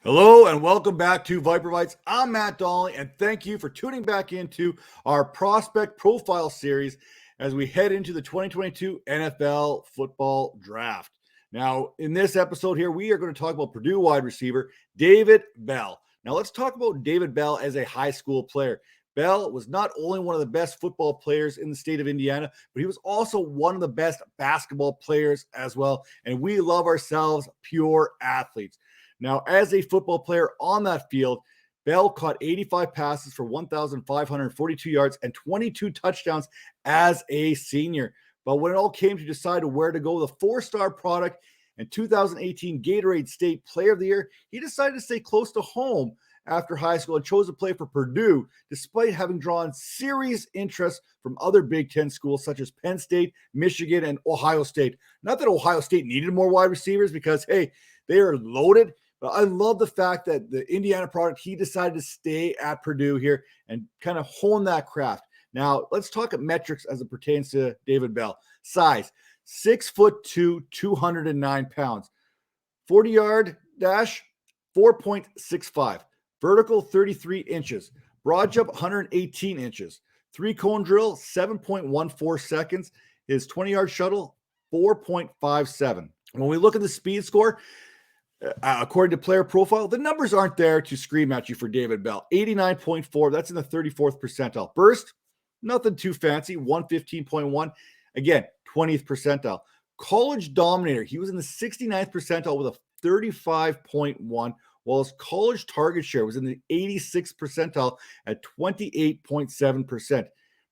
Hello and welcome back to Viper Bites. I'm Matt Donnelly, and thank you for tuning back into our prospect profile series as we head into the 2022 NFL football draft. Now, in this episode here, we are going to talk about Purdue wide receiver David Bell. Now, let's talk about David Bell as a high school player. Bell was not only one of the best football players in the state of Indiana, but he was also one of the best basketball players as well. And we love ourselves pure athletes. Now, as a football player on that field, Bell caught 85 passes for 1,542 yards and 22 touchdowns as a senior. But when it all came to decide where to go, the four-star product and 2018 Gatorade State Player of the Year, he decided to stay close to home after high school and chose to play for Purdue, despite having drawn serious interest from other Big Ten schools such as Penn State, Michigan, and Ohio State. Not that Ohio State needed more wide receivers because, hey, they are loaded. But I love the fact that the Indiana product, he decided to stay at Purdue here and kind of hone that craft. Now, let's talk at metrics as it pertains to David Bell. Size, 6'2", 209 pounds. 40-yard dash, 4.65. Vertical, 33 inches. Broad jump, 118 inches. Three-cone drill, 7.14 seconds. His 20-yard shuttle, 4.57. When we look at the speed score, according to player profile, the numbers aren't there to scream at you for David Bell. 89.4, that's in the 34th percentile. Burst, nothing too fancy, 115.1. Again, 20th percentile. College dominator, he was in the 69th percentile with a 35.1, while his college target share was in the 86th percentile at 28.7%.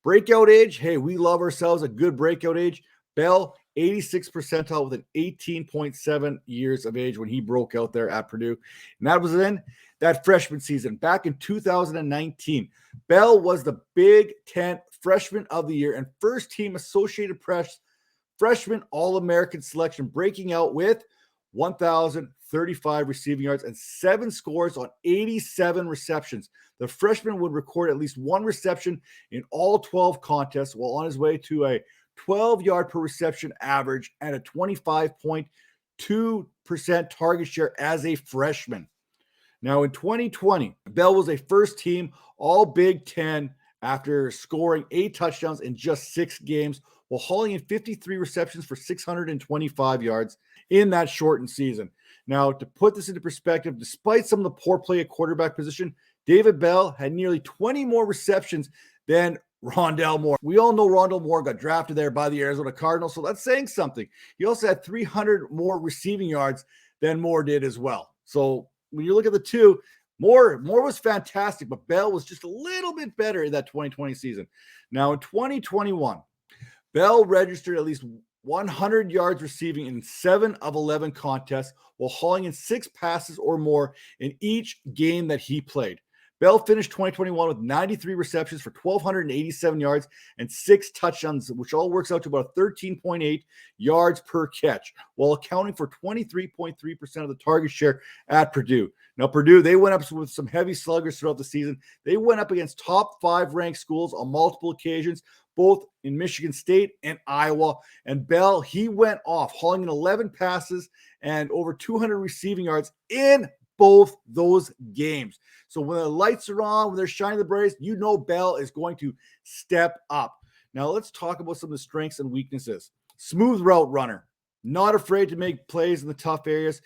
Breakout age, hey, we love ourselves a good breakout age. Bell, 86th percentile with an 18.7 years of age when he broke out there at Purdue. And that was in that freshman season back in 2019. Bell was the Big Ten Freshman of the Year and first team Associated Press Freshman All-American selection, breaking out with 1,035 receiving yards and 7 scores on 87 receptions. The freshman would record at least 1 reception in all 12 contests while on his way to a 12-yard per reception average and a 25.2% target share as a freshman. Now, in 2020, Bell was a first-team All-Big Ten after scoring 8 touchdowns in just 6 games while hauling in 53 receptions for 625 yards in that shortened season. Now, to put this into perspective, despite some of the poor play at quarterback position, David Bell had nearly 20 more receptions than Rondell Moore. We all know Rondell Moore got drafted there by the Arizona Cardinals, so that's saying something. He also had 300 more receiving yards than Moore did as well. So when you look at the two, Moore was fantastic, but Bell was just a little bit better in that 2020 season. Now in 2021, Bell registered at least 100 yards receiving in 7 of 11 contests while hauling in 6 passes or more in each game that he played. Bell finished 2021 with 93 receptions for 1,287 yards and 6 touchdowns, which all works out to about 13.8 yards per catch, while accounting for 23.3% of the target share at Purdue. Now, Purdue, they went up with some heavy sluggers throughout the season. They went up against top 5 ranked schools on multiple occasions, both in Michigan State and Iowa. And Bell, he went off, hauling in 11 passes and over 200 receiving yards in both those games. So when the lights are on, when they're shining the brightest, you know Bell is going to step up. Now let's talk about some of the strengths and weaknesses. Smooth route runner, not afraid to make plays in the tough areas.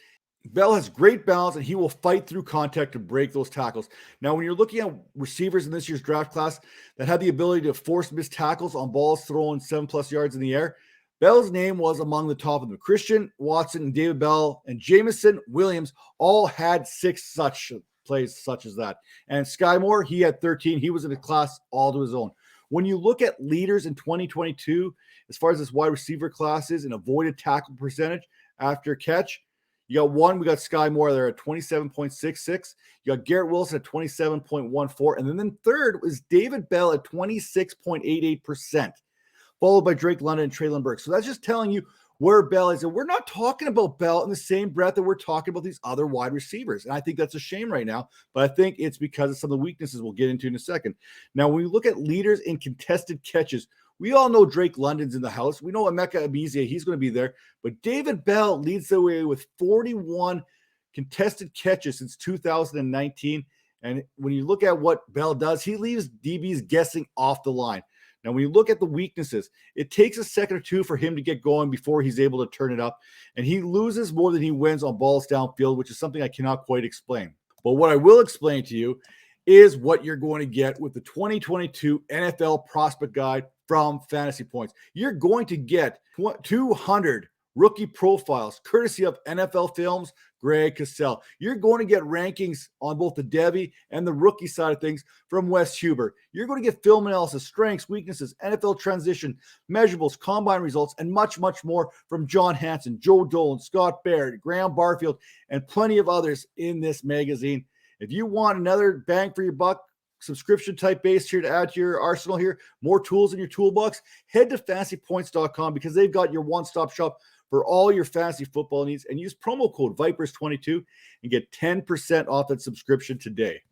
Bell has great balance, and he will fight through contact to break those tackles. Now, when you're looking at receivers in this year's draft class that have the ability to force missed tackles on balls thrown 7+ yards in the air, Bell's name was among the top of them. Christian Watson and David Bell and Jameson Williams all had 6 such plays such as that. And Sky Moore, he had 13. He was in a class all to his own. When you look at leaders in 2022, as far as this wide receiver class is, an avoided tackle percentage after catch, you got one, we got Sky Moore there at 27.66. You got Garrett Wilson at 27.14. And then third was David Bell at 26.88%. Followed by Drake London and Treylon Burks. So that's just telling you where Bell is. And we're not talking about Bell in the same breath that we're talking about these other wide receivers. And I think that's a shame right now. But I think it's because of some of the weaknesses we'll get into in a second. Now, when we look at leaders in contested catches, we all know Drake London's in the house. We know Emeka Ebizie, he's going to be there. But David Bell leads the way with 41 contested catches since 2019. And when you look at what Bell does, he leaves DBs guessing off the line. Now, when you look at the weaknesses, it takes a second or two for him to get going before he's able to turn it up. And he loses more than he wins on balls downfield, which is something I cannot quite explain. But what I will explain to you is what you're going to get with the 2022 NFL Prospect Guide from Fantasy Points. You're going to get 200 rookie profiles, courtesy of NFL Films, Greg Cassell. You're going to get rankings on both the Devy and the rookie side of things from Wes Huber. You're going to get film analysis, strengths, weaknesses, NFL transition, measurables, combine results, and much, much more from John Hansen, Joe Dolan, Scott Baird, Graham Barfield, and plenty of others in this magazine. If you want another bang for your buck, subscription type base here to add to your arsenal here, more tools in your toolbox, head to fantasypoints.com because they've got your one-stop shop for all your fantasy football needs, and use promo code Vipers22 and get 10% off that subscription today.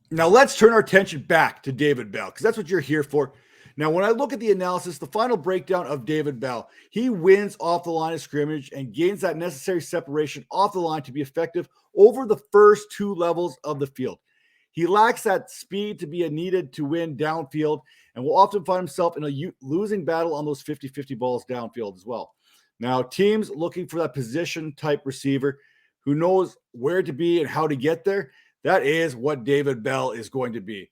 Now let's turn our attention back to David Bell because that's what you're here for. Now, when I look at the analysis, the final breakdown of David Bell, he wins off the line of scrimmage and gains that necessary separation off the line to be effective over the first two levels of the field. He lacks that speed to be needed to win downfield and will often find himself in a losing battle on those 50-50 balls downfield as well. Now, teams looking for that position type receiver who knows where to be and how to get there, that is what David Bell is going to be.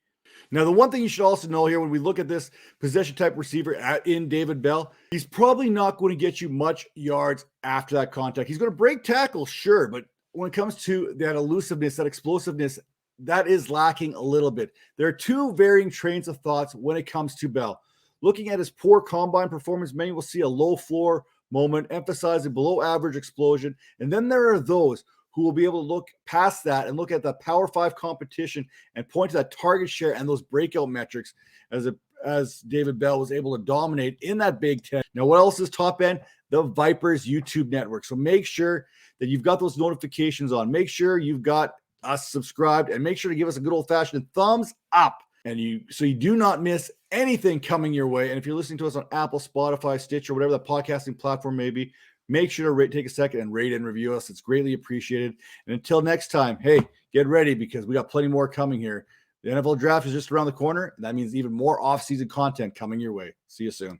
Now, the one thing you should also know here when we look at this possession type receiver in David Bell, he's probably not going to get you much yards after that contact. He's going to break tackles, sure, but when it comes to that elusiveness, that explosiveness, that is lacking a little bit. There are two varying trains of thoughts when it comes to Bell. Looking at his poor combine performance, many will see a low floor moment, emphasizing below average explosion. And then there are those who will be able to look past that and look at the Power 5 competition and point to that target share and those breakout metrics as David Bell was able to dominate in that Big Ten. Now, what else is top end? The Vipers YouTube network. So make sure that you've got those notifications on. Make sure you've got us subscribed and make sure to give us a good old-fashioned thumbs up. So you do not miss anything coming your way. And if you're listening to us on Apple, Spotify, Stitch, or whatever the podcasting platform may be, make sure to take a second and rate and review us. It's greatly appreciated. And until next time, hey, get ready because we got plenty more coming here. The NFL draft is just around the corner. And that means even more off-season content coming your way. See you soon.